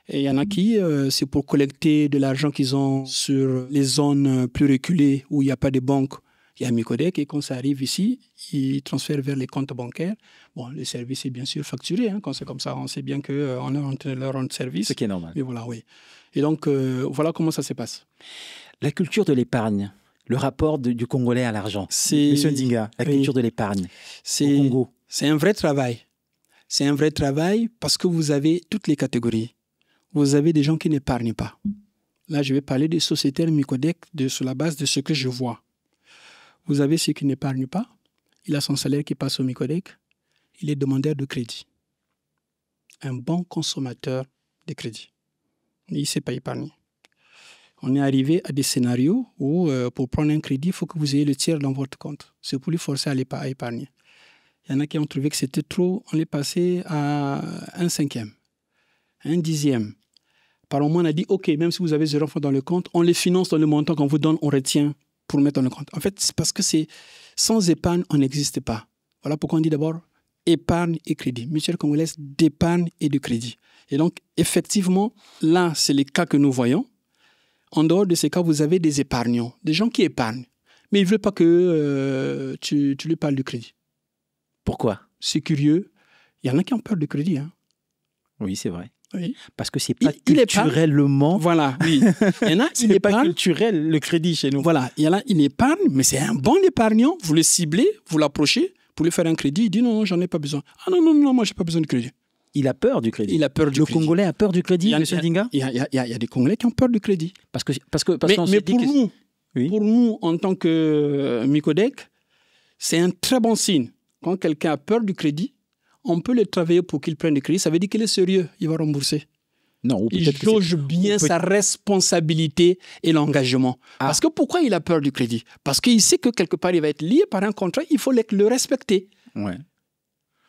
B: Et il y en a qui, c'est pour collecter de l'argent qu'ils ont sur les zones plus reculées où il n'y a pas de banque. Il y a Micodec et quand ça arrive ici, ils transfèrent vers les comptes bancaires. Bon, le service est bien sûr facturé. Hein, quand c'est comme ça, on sait bien qu'on est en train de leur rendre service.
A: Ce qui est normal.
B: Mais voilà, oui. Et donc, voilà comment ça se passe.
A: La culture de l'épargne, le rapport du Congolais à l'argent. Monsieur Ndinga, la culture de l'épargne au Congo.
B: C'est un vrai travail. C'est un vrai travail parce que vous avez toutes les catégories. Vous avez des gens qui n'épargnent pas. Là, je vais parler des sociétaires Micodec sur la base de ce que je vois. Vous avez ceux qui n'épargnent pas. Il a son salaire qui passe au Micodec. Il est demandeur de crédit. Un bon consommateur de crédit. Il ne sait pas épargner. On est arrivé à des scénarios où, pour prendre un crédit, il faut que vous ayez le tiers dans votre compte. C'est pour lui forcer à épargner. Il y en a qui ont trouvé que c'était trop. On est passé à 1/5, 1/10. Par moment, on a dit, OK, même si vous avez 0 francs dans le compte, on les finance dans le montant qu'on vous donne, on retient pour mettre dans le compte. En fait, c'est parce que sans épargne, on n'existe pas. Voilà pourquoi on dit d'abord épargne et crédit. Mutuelle congolaise d'épargne et de crédit. Et donc, effectivement, là, c'est les cas que nous voyons. En dehors de ces cas, vous avez des épargnants, des gens qui épargnent. Mais ils ne veulent pas que tu lui parles du crédit.
A: Pourquoi?
B: C'est curieux. Il y en a qui ont peur du crédit. Hein.
A: Oui, c'est vrai.
B: Oui.
A: Parce que ce n'est pas culturellement...
B: Voilà, oui. Il y en a,
A: ce n'est pas culturel, le crédit chez nous.
B: Voilà, il y en a, il épargne, mais c'est un bon épargnant. Vous le ciblez, vous l'approchez pour lui faire un crédit. Il dit non, j'en ai pas besoin. Ah non, moi, je n'ai pas besoin de crédit.
A: Il a peur du crédit.
B: Il a peur du crédit.
A: Le Congolais a peur du crédit, M. Ndinga?
B: Il y a des Congolais qui ont peur du crédit.
A: Mais
B: pour nous, en tant que Micodec, c'est un très bon signe. Quand quelqu'un a peur du crédit, on peut le travailler pour qu'il prenne du crédit. Ça veut dire qu'il est sérieux, il va rembourser.
A: Non,
B: il jauge bien sa responsabilité et l'engagement. Parce que pourquoi il a peur du crédit? Parce qu'il sait que quelque part, il va être lié par un contrat, il faut le respecter.
A: Ouais.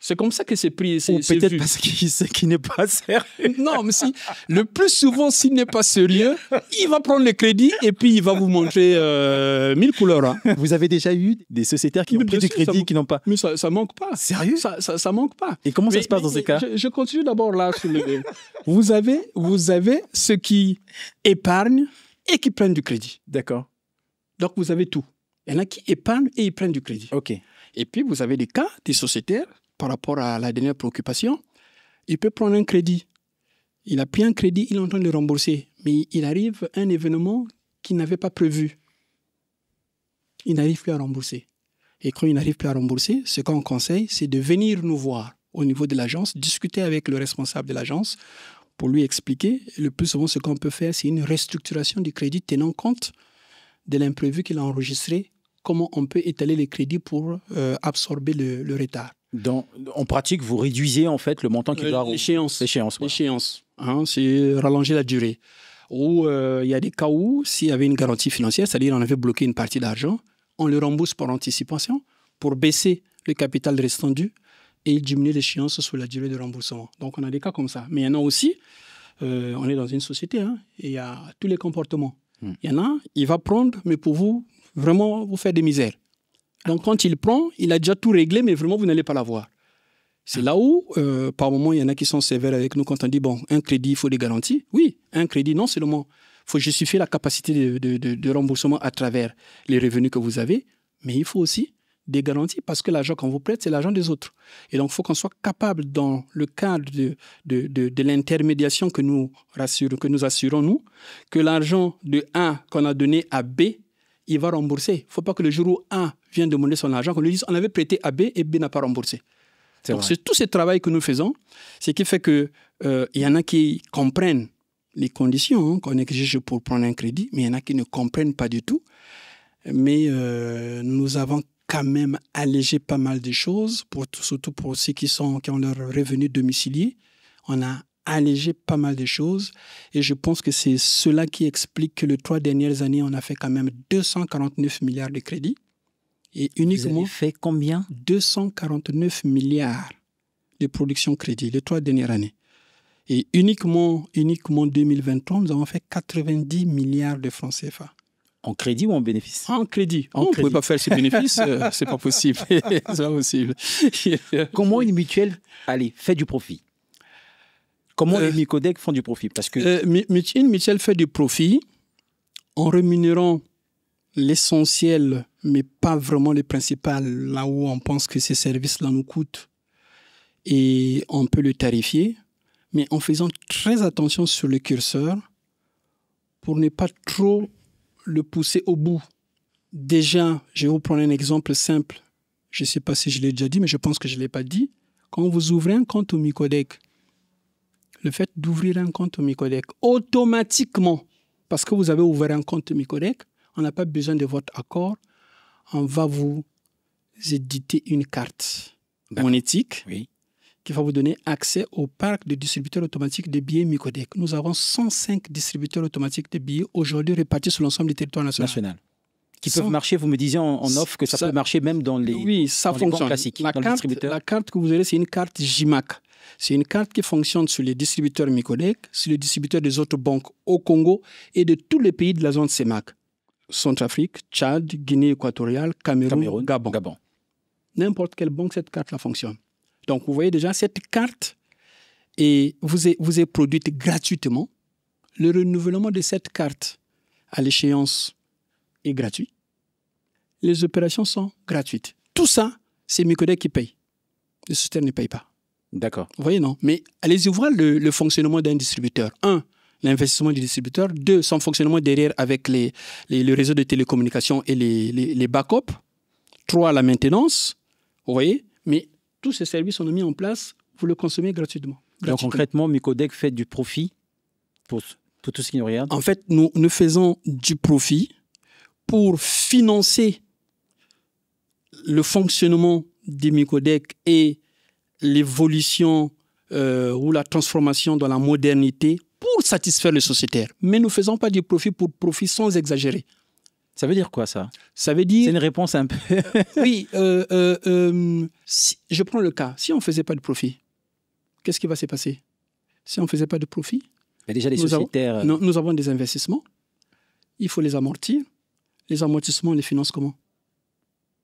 B: C'est comme ça que c'est pris.
A: Peut-être parce qu'il sait qu'il n'est pas sérieux.
B: Non, mais le plus souvent, s'il n'est pas sérieux, il va prendre le crédit et puis il va vous montrer 1000 couleurs. Hein.
A: Vous avez déjà eu des sociétaires qui ont pris du crédit qui n'ont pas?
B: Mais ça manque pas.
A: Sérieux?
B: Ça manque pas.
A: Et comment ça se passe dans ces cas?
B: Je continue d'abord là. Vous avez ceux qui épargnent et qui prennent du crédit.
A: D'accord.
B: Donc, vous avez tout. Il y en a qui épargnent et ils prennent du crédit.
A: OK.
B: Et puis, vous avez des cas, des sociétaires, par rapport à la dernière préoccupation, il peut prendre un crédit. Il a pris un crédit, il est en train de le rembourser. Mais il arrive un événement qu'il n'avait pas prévu. Il n'arrive plus à rembourser. Et quand il n'arrive plus à rembourser, ce qu'on conseille, c'est de venir nous voir au niveau de l'agence, discuter avec le responsable de l'agence pour lui expliquer. Le plus souvent, ce qu'on peut faire, c'est une restructuration du crédit tenant compte de l'imprévu qu'il a enregistré, comment on peut étaler les crédits pour absorber le retard.
A: En pratique, vous réduisez en fait le montant qu'il doit...
B: L'échéance.
A: L'échéance, voilà.
B: L'échéance. Hein, c'est rallonger la durée. Ou il y a des cas où, s'il y avait une garantie financière, c'est-à-dire on avait bloqué une partie d'argent, on le rembourse par anticipation pour baisser le capital restant dû et diminuer l'échéance sur la durée de remboursement. Donc on a des cas comme ça. Mais il y en a aussi, on est dans une société, hein, et il y a tous les comportements. Il y en a, il va prendre, mais pour vous, vraiment vous faire des misères. Donc, quand il prend, il a déjà tout réglé, mais vraiment, vous n'allez pas l'avoir. C'est là où, par moment, il y en a qui sont sévères avec nous quand on dit, bon, un crédit, il faut des garanties. Oui, un crédit, non seulement faut justifier la capacité de remboursement à travers les revenus que vous avez, mais il faut aussi des garanties parce que l'argent qu'on vous prête, c'est l'argent des autres. Et donc, il faut qu'on soit capable, dans le cadre de l'intermédiation que nous assurons, nous, que l'argent de A qu'on a donné à B, il va rembourser. Il ne faut pas que le jour où A vient demander son argent, qu'on lui dise on avait prêté à B et B n'a pas remboursé. Donc, c'est tout ce travail que nous faisons, ce qui fait qu'il y en a qui comprennent les conditions qu'on exige pour prendre un crédit, mais il y en a qui ne comprennent pas du tout. Mais nous avons quand même allégé pas mal de choses, surtout pour ceux qui ont leur revenu domicilié. On a allégé pas mal de choses et je pense que c'est cela qui explique que les 3 dernières années, on a fait quand même 249 milliards de crédits. Et uniquement,
A: vous avez fait combien?
B: 249 milliards de production crédit les 3 dernières années. Et uniquement 2023, nous avons fait 90 milliards de francs CFA.
A: En crédit ou en bénéfice?
B: En crédit. On ne pouvait pas faire ce bénéfice, c'est pas possible. C'est pas possible.
A: Comment une mutuelle, fait du profit? Comment les Micodec font du profit? Parce que
B: une mutuelle fait du profit en rémunérant l'essentiel, mais pas vraiment le principal, là où on pense que ces services-là nous coûtent. Et on peut le tarifier, mais en faisant très attention sur le curseur pour ne pas trop le pousser au bout. Déjà, je vais vous prendre un exemple simple. Je ne sais pas si je l'ai déjà dit, mais je pense que je ne l'ai pas dit. Quand vous ouvrez un compte au Micodec, le fait d'ouvrir un compte au Micodec, automatiquement, parce que vous avez ouvert un compte au Micodec, on n'a pas besoin de votre accord, on va vous éditer une carte monétique qui va vous donner accès au parc de distributeurs automatiques de billets Micodec. Nous avons 105 distributeurs automatiques de billets aujourd'hui répartis sur l'ensemble du territoire national.
A: Qui peuvent marcher, vous me disiez en offre que ça peut marcher même dans les,
B: ça fonctionne.
A: Les banques classiques,
B: La carte que vous avez, c'est une carte JIMAC. C'est une carte qui fonctionne sur les distributeurs Micodec, sur les distributeurs des autres banques au Congo et de tous les pays de la zone CEMAC. Centrafrique, Tchad, Guinée équatoriale, Cameroun, Gabon. N'importe quelle banque, cette carte-là fonctionne. Donc, vous voyez déjà, cette carte vous est produite gratuitement. Le renouvellement de cette carte à l'échéance est gratuit. Les opérations sont gratuites. Tout ça, c'est Micodec qui paye. Le sociétaire ne paye pas.
A: D'accord.
B: Vous voyez, non? Mais allez-y voir le fonctionnement d'un distributeur. 1, l'investissement du distributeur. 2, son fonctionnement derrière avec le réseau de télécommunications et les backups. 3, la maintenance. Vous voyez? Mais tous ces services sont mis en place, vous le consommez gratuitement.
A: Donc concrètement, Micodec fait du profit pour tout ce qui nous regarde?
B: En fait, nous faisons du profit pour financer le fonctionnement des Micodec et l'évolution ou la transformation dans la modernité pour satisfaire les sociétaires. Mais nous ne faisons pas du profit pour profit sans exagérer.
A: Ça veut dire quoi, ça?
B: Ça veut dire...
A: C'est une réponse un peu...
B: Oui, si, je prends le cas. Si on ne faisait pas de profit, qu'est-ce qui va se passer? Si on ne faisait pas de profit...
A: Mais déjà, les sociétaires...
B: Nous avons des investissements. Il faut les amortir. Les amortissements, on les finance comment?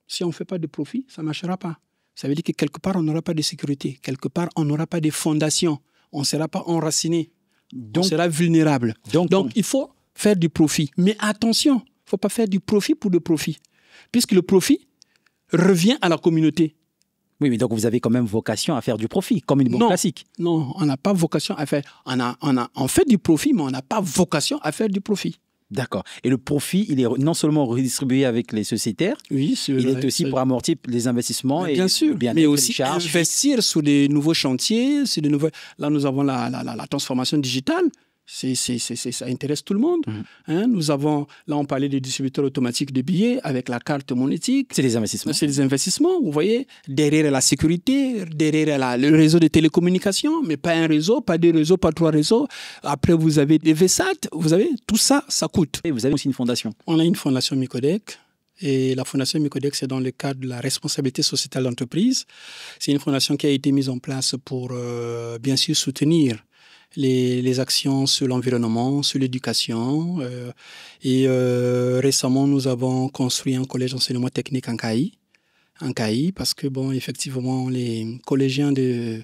B: Si on ne fait pas de profit, ça ne marchera pas. Ça veut dire que quelque part, on n'aura pas de sécurité. Quelque part, on n'aura pas de fondation. On ne sera pas enraciné. On sera vulnérable. Donc, il faut faire du profit. Mais attention, il ne faut pas faire du profit pour le profit. Puisque le profit revient à la communauté.
A: Oui, mais donc vous avez quand même vocation à faire du profit, comme une banque classique.
B: Non, on n'a pas vocation à faire... On fait du profit, mais on n'a pas vocation à faire du profit.
A: D'accord. Et le profit, il est non seulement redistribué avec les sociétaires, il est aussi pour amortir les investissements.
B: Bien sûr, mais aussi investir sur des nouveaux chantiers. Là, nous avons la transformation digitale. Ça intéresse tout le monde. Nous avons, là, on parlait des distributeurs automatiques de billets avec la carte monétique.
A: C'est des investissements.
B: C'est des investissements, vous voyez. Derrière la sécurité, derrière le réseau de télécommunications, mais pas un réseau, pas deux réseaux, pas 3 réseaux. Après, vous avez des VSAT, vous avez tout ça, ça coûte.
A: Et vous avez aussi une fondation.
B: On a une fondation Micodec. Et la fondation Micodec, c'est dans le cadre de la responsabilité sociétale d'entreprise. C'est une fondation qui a été mise en place pour, bien sûr, soutenir les actions sur l'environnement, sur l'éducation. Récemment, nous avons construit un collège d'enseignement technique en Caï, en CAI, parce que, bon, effectivement, les collégiens de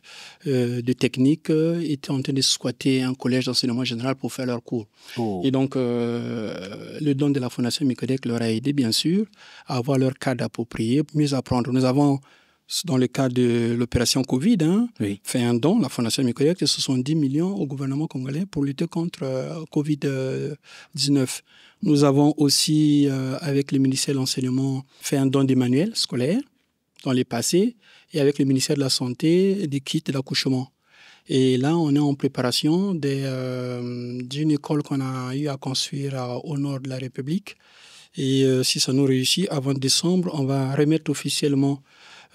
B: technique étaient en train de squatter un collège d'enseignement général pour faire leurs cours.
A: Oh.
B: Et donc, le don de la Fondation Micodec leur a aidé, bien sûr, à avoir leur cadre approprié, mieux apprendre. Nous avons, dans le cadre de l'opération Covid, fait un don, la Fondation Micodec, de 70 millions au gouvernement congolais pour lutter contre Covid-19. Nous avons aussi, avec le ministère de l'Enseignement, fait un don des manuels scolaires dans les passés, et avec le ministère de la Santé, des kits d'accouchement. Et là, on est en préparation d'une école qu'on a eu à construire au nord de la République. Et si ça nous réussit, avant décembre, on va remettre officiellement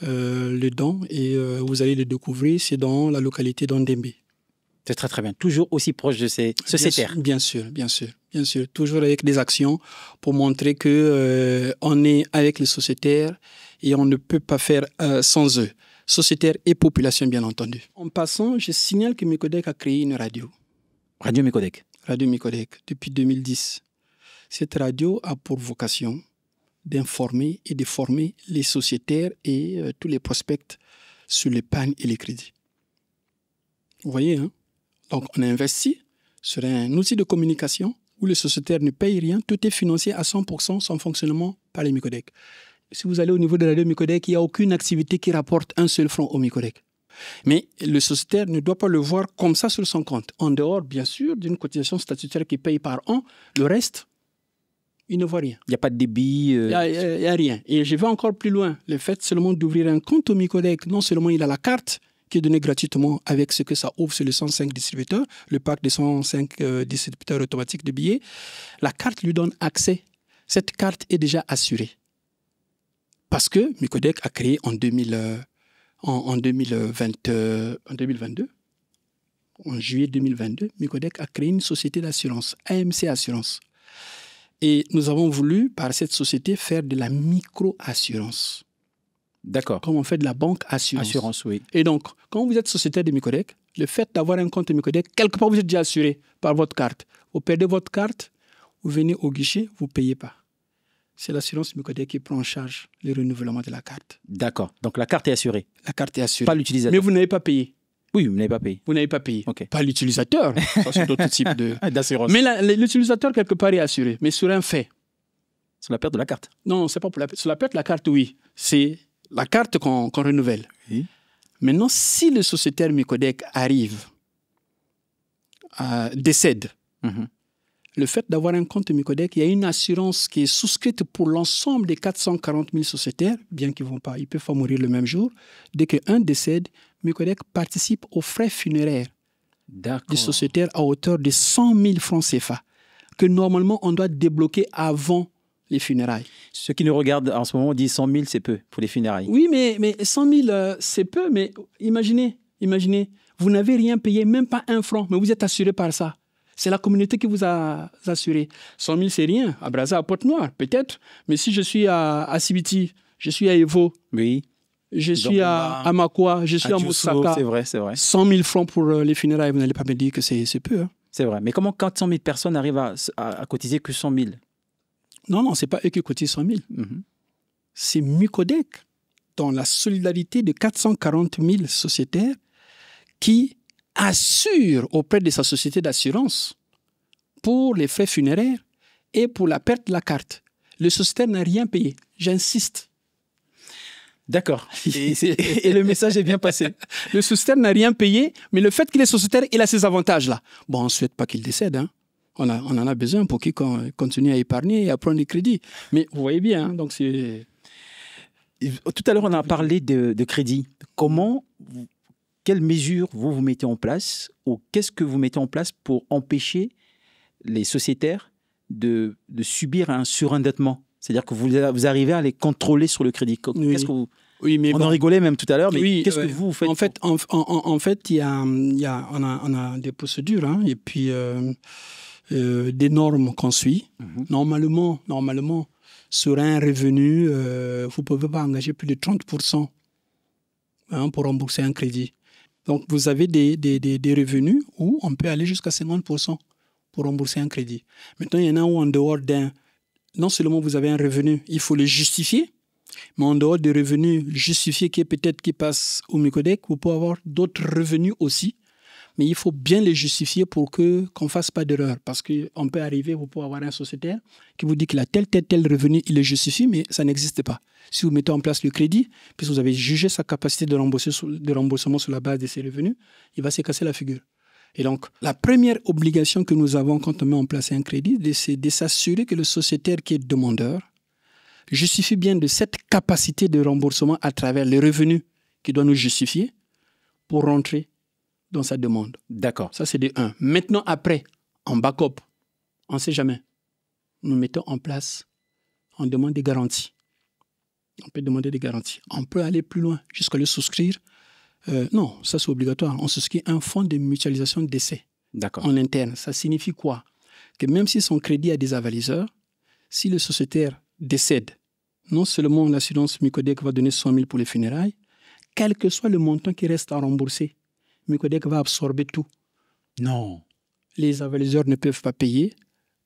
B: le don, et vous allez le découvrir, c'est dans la localité d'Ondembe.
A: C'est très très bien. Toujours aussi proche de ces sociétaires.
B: Bien sûr. Toujours avec des actions pour montrer que on est avec les sociétaires et on ne peut pas faire sans eux. Sociétaires et population, bien entendu. En passant, je signale que Micodec a créé une radio.
A: Radio Micodec.
B: Radio Micodec, depuis 2010. Cette radio a pour vocation d'informer et de former les sociétaires et tous les prospects sur l'épargne et les crédits. Vous voyez, hein? Donc, on a investi sur un outil de communication où le sociétaire ne paye rien. Tout est financé à 100% son fonctionnement par les Micodec. Si vous allez au niveau de la radio Micodec, il n'y a aucune activité qui rapporte un seul franc au Micodec. Mais le sociétaire ne doit pas le voir comme ça sur son compte. En dehors, bien sûr, d'une cotisation statutaire qu'il paye par an, le reste, il ne voit rien.
A: Il n'y a pas de débit.
B: Il n'y a rien. Et je vais encore plus loin. Le fait seulement d'ouvrir un compte au Micodec, non seulement il a la carte, qui est donné gratuitement avec ce que ça ouvre sur les 105 distributeurs, le parc des 105 distributeurs automatiques de billets. La carte lui donne accès. Cette carte est déjà assurée. Parce que Micodec a créé en 2022, en juillet 2022, Micodec a créé une société d'assurance, AMC Assurance. Et nous avons voulu, par cette société, faire de la micro-assurance.
A: D'accord.
B: Comme on fait de la banque assurance.
A: Assurance, oui.
B: Et donc, quand vous êtes sociétaire de Micodec, le fait d'avoir un compte Micodec, quelque part, vous êtes déjà assuré par votre carte. Vous perdez votre carte, vous venez au guichet, vous ne payez pas. C'est l'assurance Micodec qui prend en charge le renouvellement de la carte.
A: D'accord. Donc, la carte est assurée.
B: La carte est assurée.
A: Pas l'utilisateur.
B: Mais vous n'avez pas payé.
A: Oui, vous n'avez pas payé.
B: Vous n'avez pas payé.
A: Okay.
B: Pas l'utilisateur. Ça, c'est d'autres types
A: d'assurance.
B: Mais l'utilisateur, quelque part, est assuré. Mais sur un fait.
A: Sur la perte de la carte.
B: Non, c'est pas pour la perte. Sur la perte de la carte, oui. C'est la carte qu'on renouvelle.
A: Oui.
B: Maintenant, si le sociétaire Micodec arrive, décède, le fait d'avoir un compte Micodec, il y a une assurance qui est souscrite pour l'ensemble des 440 000 sociétaires, bien qu'ils ne peuvent pas mourir le même jour. Dès qu'un décède, Micodec participe aux frais funéraires des sociétaires à hauteur de 100 000 francs CFA, que normalement on doit débloquer avant les funérailles.
A: Ceux qui nous regardent en ce moment disent 100 000, c'est peu pour les funérailles.
B: Oui, mais 100 000, c'est peu, mais imaginez, vous n'avez rien payé, même pas un franc, mais vous êtes assuré par ça. C'est la communauté qui vous a assuré. 100 000, c'est rien. À Brazza, à Pointe-Noire, peut-être. Mais si je suis à Sibiti, je suis à Evo,
A: oui.
B: Je suis à Makwa, je suis à Moussaka.
A: C'est vrai, c'est vrai.
B: 100 000 francs pour les funérailles, vous n'allez pas me dire que c'est peu. Hein.
A: C'est vrai. Mais comment 400 000 personnes arrivent à cotiser que 100 000 ?
B: Non, ce n'est pas eux qui cotisent 100 000. C'est Micodec, dans la solidarité de 440 000 sociétaires, qui assure auprès de sa société d'assurance pour les frais funéraires et pour la perte de la carte. Le sociétaire n'a rien payé. J'insiste.
A: D'accord. Et le message est bien passé.
B: Le sociétaire n'a rien payé, mais le fait qu'il est sociétaire, il a ces avantages-là. Bon, on ne souhaite pas qu'il décède. Hein. On en a besoin pour qu'il continue à épargner et à prendre des crédits. Mais vous voyez bien, hein, donc c'est...
A: Tout à l'heure, on a parlé de crédit. Quelles mesures vous mettez en place ou qu'est-ce que vous mettez en place pour empêcher les sociétaires de subir un surendettement ? C'est-à-dire que vous arrivez à les contrôler sur le crédit.
B: Oui.
A: Qu'est-ce que vous...
B: Oui, mais
A: on en rigolait même tout à l'heure, mais
B: oui,
A: qu'est-ce que vous faites?
B: En fait, on a des procédures hein, et puis des normes qu'on suit. Normalement, sur un revenu, vous ne pouvez pas engager plus de 30% hein, pour rembourser un crédit. Donc, vous avez des revenus où on peut aller jusqu'à 50% pour rembourser un crédit. Maintenant, il y en a où en dehors d'un... Non seulement vous avez un revenu, il faut le justifier. Mais en dehors des revenus justifiés qui passent au Micodec, vous pouvez avoir d'autres revenus aussi. Mais il faut bien les justifier pour qu'on ne fasse pas d'erreur. Parce qu'on peut arriver, vous pouvez avoir un sociétaire qui vous dit qu'il a tel revenu, il le justifie, mais ça n'existe pas. Si vous mettez en place le crédit, puisque vous avez jugé sa capacité de remboursement sur la base de ses revenus, il va se casser la figure. Et donc, la première obligation que nous avons quand on met en place un crédit, c'est de s'assurer que le sociétaire qui est demandeur justifie bien de cette capacité de remboursement à travers les revenus qu'il doit nous justifier pour rentrer dans sa demande.
A: D'accord.
B: Ça, c'est de 1. Maintenant, après, en backup, on ne sait jamais. Nous mettons en place, on demande des garanties. On peut demander des garanties. On peut aller plus loin, jusqu'à le souscrire. Non, ça c'est obligatoire. On souscrit un fonds de mutualisation d'essai.
A: D'accord.
B: En interne. Ça signifie quoi? Que même si son crédit a des avaliseurs, si le sociétaire décède, non seulement l'assurance Micodec va donner 100 000 pour les funérailles, quel que soit le montant qui reste à rembourser, Micodec va absorber tout.
A: Non.
B: Les avaliseurs ne peuvent pas payer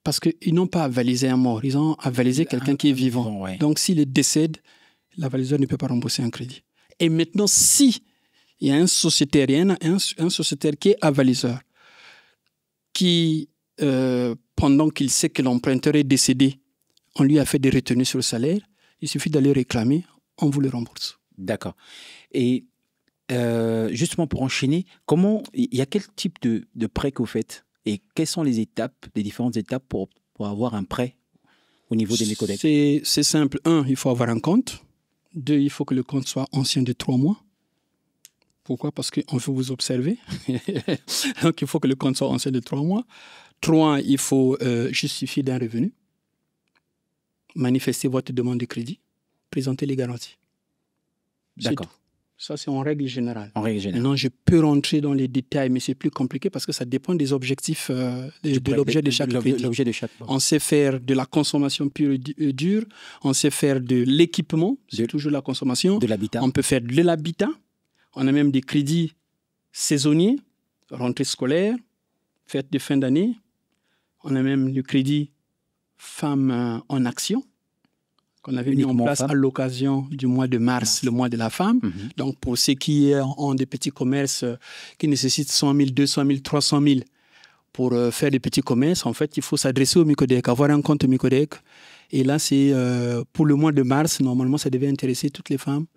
B: parce qu'ils n'ont pas avalisé un mort, ils ont avalisé quelqu'un qui est vivant.
A: Ouais.
B: Donc, s'il décède, l'avaliseur ne peut pas rembourser un crédit. Et maintenant, si il y a un sociétaire, un sociétaire qui est avaliseur, qui, pendant qu'il sait que l'emprunteur est décédé, on lui a fait des retenues sur le salaire, il suffit d'aller réclamer, on vous le rembourse.
A: D'accord. Et justement, pour enchaîner, il y a quel type de prêt que vous faites et quelles sont les différentes étapes pour avoir un prêt au niveau des Micodec?
B: C'est simple. 1, il faut avoir un compte. 2, il faut que le compte soit ancien de 3 mois. Pourquoi? Parce qu'on veut vous observer. Donc, il faut que le compte soit ancien de 3 mois. 3, il faut justifier d'un revenu, manifester votre demande de crédit, présenter les garanties.
A: D'accord.
B: Ça, c'est en règle générale.
A: En règle générale.
B: Maintenant, je peux rentrer dans les détails, mais c'est plus compliqué parce que ça dépend des objectifs de l'objet de chaque crédit.
A: L'objet de chaque.
B: On sait faire de la consommation pure et dure. On sait faire de l'équipement, c'est toujours la consommation.
A: De l'habitat.
B: On peut faire de l'habitat. On a même des crédits saisonniers, rentrée scolaire, fête de fin d'année. On a même le crédit Femmes en Action, qu'on avait mis en place à l'occasion du mois de mars, le mois de la femme. Donc, pour ceux qui ont des petits commerces qui nécessitent 100 000, 200 000, 300 000 pour faire des petits commerces, en fait, il faut s'adresser au Micodec, avoir un compte Micodec. Et là, c'est pour le mois de mars, normalement, ça devait intéresser toutes les femmes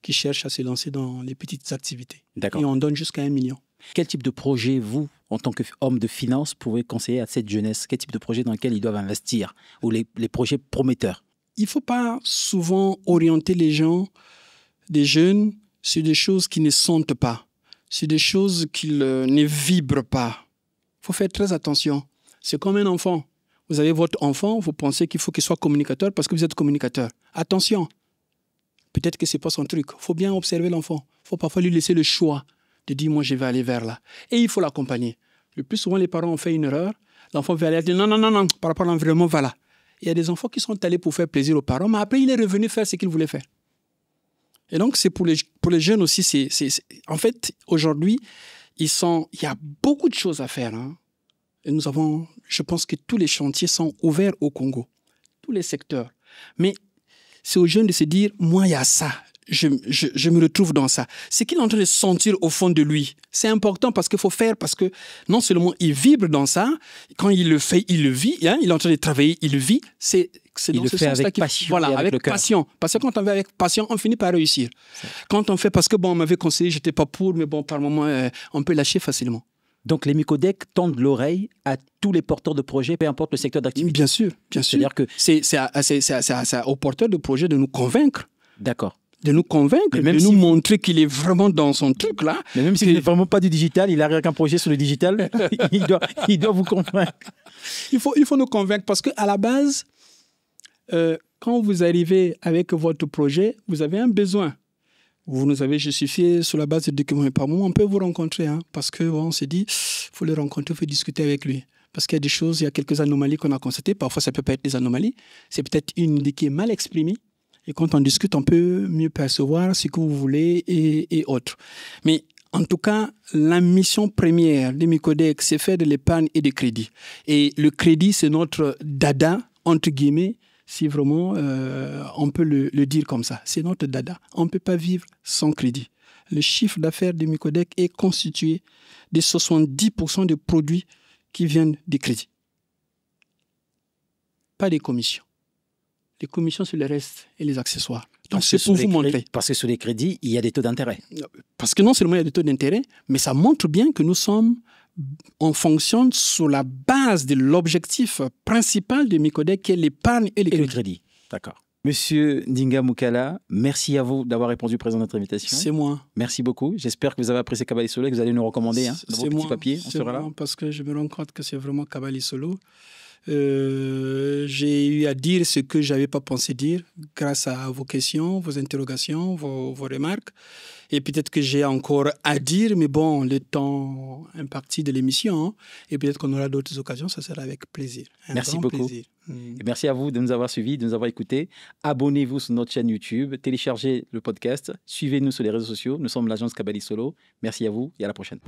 B: qui cherchent à se lancer dans les petites activités.
A: D'accord.
B: Et on donne jusqu'à 1 million.
A: Quel type de projet, vous, en tant qu'homme de finance, pouvez conseiller à cette jeunesse? Quel type de projet dans lequel ils doivent investir? Ou les projets prometteurs?
B: Il ne faut pas souvent orienter les gens, des jeunes, sur des choses qui ne sentent pas, sur des choses qui ne vibrent pas. Il faut faire très attention. C'est comme un enfant. Vous avez votre enfant, vous pensez qu'il faut qu'il soit communicateur parce que vous êtes communicateur. Attention. Peut-être que ce n'est pas son truc. Il faut bien observer l'enfant. Il faut parfois lui laisser le choix de dire, moi, je vais aller vers là. Et il faut l'accompagner. Le plus souvent, les parents ont fait une erreur. L'enfant va aller dire, non, par rapport à l'environnement, va là. Il y a des enfants qui sont allés pour faire plaisir aux parents, mais après, il est revenu faire ce qu'il voulait faire. Et donc, c'est pour les jeunes aussi. En fait, aujourd'hui, il y a beaucoup de choses à faire. Hein. Et je pense que tous les chantiers sont ouverts au Congo, tous les secteurs. Mais c'est aux jeunes de se dire, moi, il y a ça. Je me retrouve dans ça. Ce qu'il est en train de sentir au fond de lui, c'est important parce qu'il faut faire, parce que non seulement il vibre dans ça, quand il le fait, il le vit, hein, il est en train de travailler, il le vit, c'est
A: il le fait avec passion.
B: Voilà, avec passion. Parce que quand on fait avec passion, on finit par réussir. Quand on fait parce que bon, on m'avait conseillé, j'étais pas pour, mais bon, par moment, on peut lâcher facilement.
A: Donc les Micodec tendent l'oreille à tous les porteurs de projets, peu importe le secteur d'activité.
B: Bien sûr, bien sûr.
A: C'est-à-dire que
B: c'est aux porteurs de projets de nous convaincre.
A: D'accord.
B: De nous convaincre, de nous montrer qu'il est vraiment dans son truc là.
A: Mais même s'il n'est vraiment pas du digital, il arrive avec un projet sur le digital, il doit vous convaincre.
B: Il faut nous convaincre parce qu'à la base, quand vous arrivez avec votre projet, vous avez un besoin. Vous nous avez justifié sur la base de documents. Et par moment, on peut vous rencontrer parce qu'on s'est dit, il faut le rencontrer, il faut discuter avec lui. Parce qu'il y a des choses, il y a quelques anomalies qu'on a constatées. Parfois, ça ne peut pas être des anomalies. C'est peut-être une idée qui est mal exprimée. Et quand on discute, on peut mieux percevoir ce que vous voulez et autres. Mais en tout cas, la mission première des Micodec, c'est faire de l'épargne et du crédit. Et le crédit, c'est notre dada, entre guillemets, si vraiment on peut le dire comme ça. C'est notre dada. On ne peut pas vivre sans crédit. Le chiffre d'affaires de Micodec est constitué de 70% de produits qui viennent des crédits. Pas des commissions. Les commissions, c'est le reste et les accessoires. Donc, c'est pour vous montrer.
A: Parce que sur les crédits, il y a des taux d'intérêt.
B: Parce que non seulement il y a des taux d'intérêt, mais ça montre bien que on fonctionne sur la base de l'objectif principal de Micodec, qui est l'épargne et le crédit.
A: D'accord. Monsieur Ndinga Moukala, merci à vous d'avoir répondu présent à notre invitation.
B: C'est moi.
A: Merci beaucoup. J'espère que vous avez apprécié Kabali Solo et que vous allez nous recommander dans vos petits papiers.
B: On sera là. Parce que je me rends compte que c'est vraiment Kabali Solo. J'ai eu à dire ce que je n'avais pas pensé dire grâce à vos questions, vos interrogations, vos remarques. Et peut-être que j'ai encore à dire, mais bon, le temps imparti de l'émission, et peut-être qu'on aura d'autres occasions, ça sera avec plaisir.
A: Merci beaucoup. Et merci à vous de nous avoir suivis, de nous avoir écoutés. Abonnez-vous sur notre chaîne YouTube, téléchargez le podcast, suivez-nous sur les réseaux sociaux. Nous sommes l'agence Kabali Solo. Merci à vous et à la prochaine.